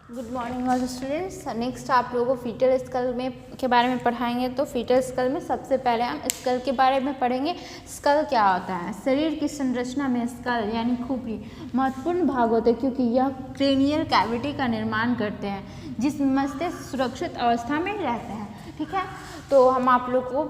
Good morning all students. Next आप लोगों को फीटल स्कल में के बारे में पढ़ाएंगे। तो फीटल स्कल में सबसे पहले हम स्कल के बारे में पढ़ेंगे। स्कल क्या होता है? शरीर की संरचना में स्कल यानी खोपड़ी महत्वपूर्ण भाग होते हैं, क्योंकि यह क्रेनियल कैविटी का निर्माण करते हैं जिसमें मस्तिष्क सुरक्षित अवस्था में रहते हैं। ठीक है, तो हम आप लोग को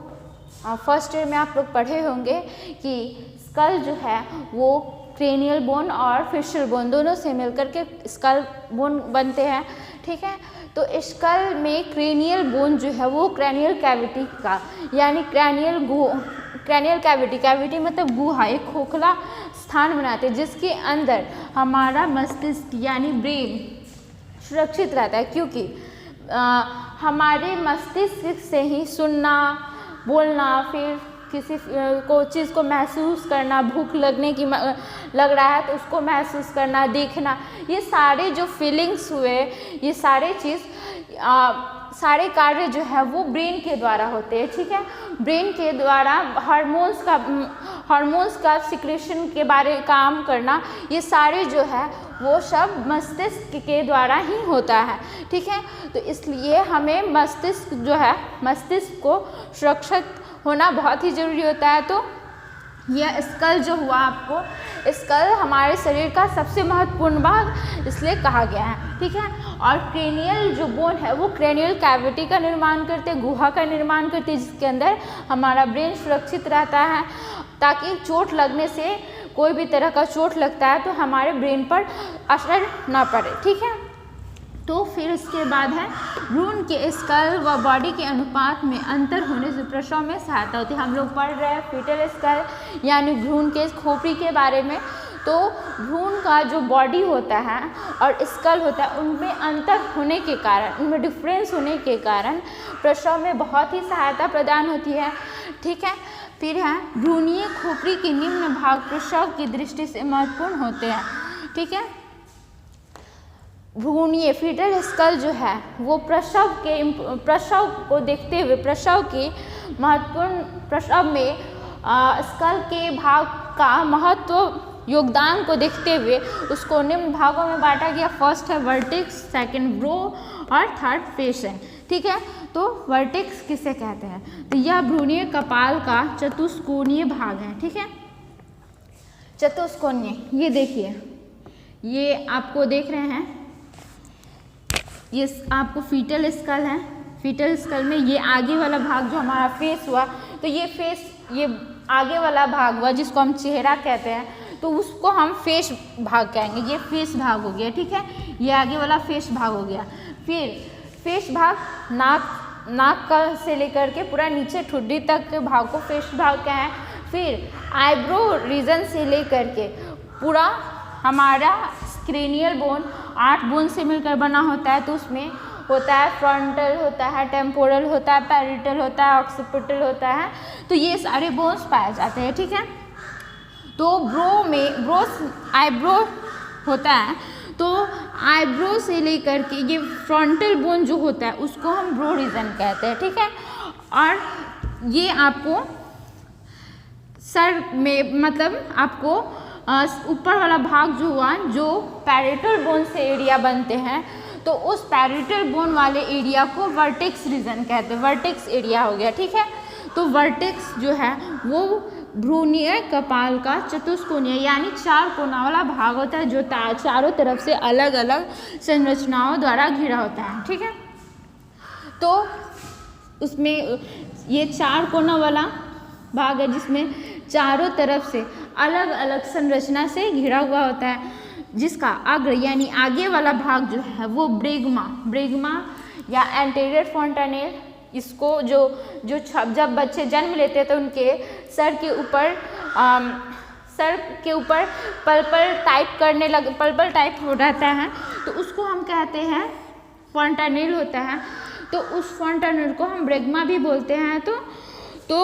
फर्स्ट ईयर में आप लोग पढ़े होंगे कि स्कल जो है वो क्रेनियल बोन और फेशियल बोन दोनों से मिलकर के स्कल बोन बनते हैं। ठीक है, तो स्कल में क्रेनियल बोन जो है वो क्रैनियल कैविटी का यानी क्रैनियल कैविटी मतलब गुहा, एक खोखला स्थान बनाते हैं जिसके अंदर हमारा मस्तिष्क यानी ब्रेन सुरक्षित रहता है, क्योंकि हमारे मस्तिष्क से ही सुनना, बोलना, फिर किसी को चीज़ को महसूस करना, भूख लगने की लग रहा है तो उसको महसूस करना, देखना, ये सारे जो फीलिंग्स हुए, ये सारे चीज़ सारे कार्य जो है वो ब्रेन के द्वारा होते हैं। ठीक है, ब्रेन के द्वारा हार्मोन्स का सिक्रेशन के बारे काम करना, ये सारे जो है वो सब मस्तिष्क के द्वारा ही होता है। ठीक है, तो इसलिए हमें मस्तिष्क को सुरक्षित होना बहुत ही ज़रूरी होता है। तो यह स्कल जो हुआ आपको, स्कल हमारे शरीर का सबसे महत्वपूर्ण भाग इसलिए कहा गया है। ठीक है, और क्रेनियल जो बोन है वो क्रेनियल कैविटी का निर्माण करते, गुहा का निर्माण करते, जिसके अंदर हमारा ब्रेन सुरक्षित रहता है, ताकि चोट लगने से, कोई भी तरह का चोट लगता है तो हमारे ब्रेन पर असर ना पड़े। ठीक है, तो फिर इसके बाद है भ्रूण के स्कल व बॉडी के अनुपात में अंतर होने से प्रसव में सहायता होती है। हम लोग पढ़ रहे हैं फीटल स्कल यानी भ्रूण के खोपड़ी के बारे में। तो भ्रूण का जो बॉडी होता है और स्कल होता है, उनमें अंतर होने के कारण, उनमें डिफरेंस होने के कारण प्रसव में बहुत ही सहायता प्रदान होती है। ठीक है, फिर है भ्रूणीय खोपड़ी के निम्न भाग प्रसव की दृष्टि से महत्वपूर्ण होते हैं। ठीक है, भ्रूणीय फीटल स्कल जो है वो प्रसव को देखते हुए, प्रसव की महत्वपूर्ण, प्रसव में स्कल के भाग का महत्व योगदान को देखते हुए उसको निम्न भागों में बांटा गया। फर्स्ट है वर्टेक्स, सेकंड ब्रो और थर्ड फेशन। ठीक है, तो वर्टेक्स किसे कहते हैं? तो यह भ्रूणीय कपाल का चतुष्कोणीय भाग है। ठीक है, चतुष्कोणीय, ये देखिए, ये आपको देख रहे हैं, ये आपको फीटल स्कल है। फीटल स्कल में ये आगे वाला भाग जो हमारा फेस हुआ, तो ये आगे वाला भाग हुआ जिसको हम चेहरा कहते हैं, तो उसको हम फेस भाग कहेंगे। ये फेस भाग हो गया। ठीक है, ये आगे वाला फेस भाग हो गया। फिर फेस भाग नाक का से लेकर के पूरा नीचे ठुड्डी तक के भाग को फेस भाग कहें। फिर आईब्रो रीजन से लेकर के पूरा हमारा क्रेनियल बोन 8 बोन से मिलकर बना होता है। तो उसमें होता है फ्रंटल, होता है टेम्पोरल, होता है पैरिटल, होता है ऑक्सीपिटल होता है। तो ये सारे बोन्स पाए जाते हैं। ठीक है, तो आईब्रो होता है, तो आईब्रो से लेकर के ये फ्रंटल बोन जो होता है उसको हम ब्रो रीजन कहते हैं। ठीक है, और ये आपको सर में, मतलब आपको ऊपर वाला भाग जो हुआ, जो पैरेटल बोन से एरिया बनते हैं, तो उस पैरेटल बोन वाले एरिया को वर्टेक्स रीजन कहते हैं। वर्टेक्स एरिया हो गया। ठीक है, तो वर्टेक्स जो है वो भ्रूणीय कपाल का चतुष्कोणीय यानी 4 कोना वाला भाग होता है, जो चारों तरफ से अलग अलग संरचनाओं द्वारा घिरा होता है। ठीक है, तो उसमें ये 4 कोना वाला भाग है जिसमें चारों तरफ से अलग अलग संरचना से घिरा हुआ होता है, जिसका अग्र यानी आगे वाला भाग जो है वो ब्रेगमा या एंटीरियर फोंटानेल, इसको जब बच्चे जन्म लेते हैं तो उनके सर के ऊपर पल्पल टाइप हो रहता है, तो उसको हम कहते हैं फोंटानेल होता है। तो उस फोंटानेल को हम ब्रेगमा भी बोलते हैं। तो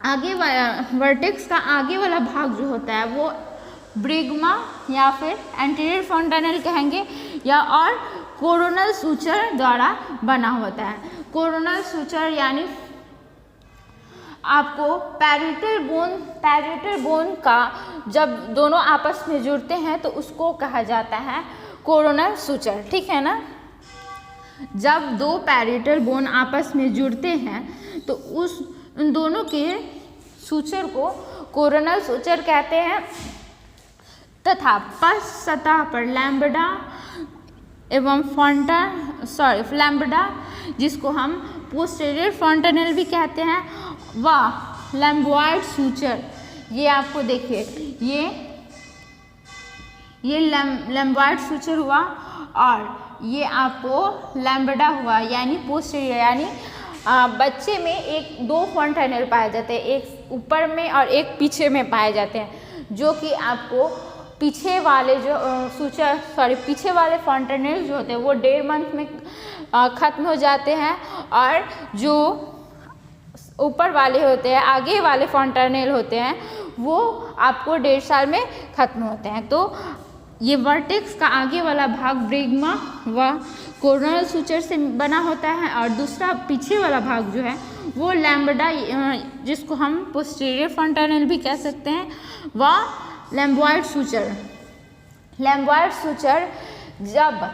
आगे वाला वर्टेक्स का आगे वाला भाग जो होता है वो ब्रेगमा या फिर एंटीरियर फोंटानेल कहेंगे, या और कोरोनल सूचर द्वारा बना होता है। कोरोनल सूचर यानी आपको पैरेटल बोन का जब दोनों आपस में जुड़ते हैं तो उसको कहा जाता है कोरोनल सूचर, ठीक है ना। जब दो पैरिटल बोन आपस में जुड़ते हैं तो उन दोनों के सूचर को कोरोनल सूचर कहते हैं तथा पश्च सतह पर लैम्ब्डा एवं लैम्ब्डा जिसको हम पोस्टीरियर फॉन्टेनल भी कहते हैं व लैम्बॉयड सूचर, ये आपको देखिए ये लैम्बॉयड सूचर हुआ और ये आपको लैम्ब्डा हुआ, यानी पोस्टीरियर, यानी बच्चे में दो फॉन्टेनल पाए जाते हैं, एक ऊपर में और एक पीछे में पाए जाते हैं, जो कि आपको पीछे वाले पीछे वाले फॉन्टेनल जो होते हैं वो 1.5 मंथ में ख़त्म हो जाते हैं और जो ऊपर वाले होते हैं, आगे वाले फॉन्टेनल होते हैं, वो आपको 1.5 साल में ख़त्म होते हैं। तो ये वर्टेक्स का आगे वाला भाग ब्रैगमा व कोरोनल सूचर से बना होता है और दूसरा पीछे वाला भाग जो है वो लैम्ब्डा, जिसको हम पोस्टीरियर फॉन्टेनल भी कह सकते हैं, व लैम्बॉयड सूचर। लैम्बॉयड सूचर जब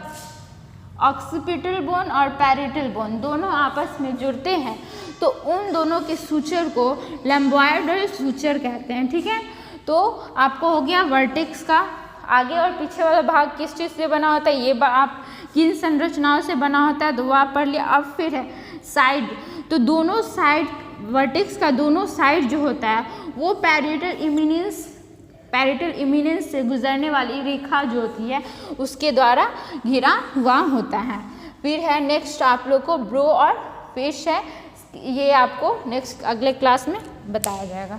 ऑक्सीपिटल बोन और पैरिटल बोन दोनों आपस में जुड़ते हैं तो उन दोनों के सूचर को लैम्बॉयडल सूचर कहते हैं, ठीक है। तो आपको हो गया वर्टेक्स का आगे और पीछे वाला भाग किस चीज़ से बना होता है, ये आप किन संरचनाओं से बना होता है तो वो आप पढ़ लिया। अब फिर है साइड, तो दोनों साइड वर्टेक्स का दोनों साइड जो होता है वो पैरिटल इमिनेंस से गुजरने वाली रेखा जो होती है उसके द्वारा घिरा हुआ होता है। फिर है नेक्स्ट आप लोग को ब्रो और फिश है, ये आपको नेक्स्ट अगले क्लास में बताया जाएगा।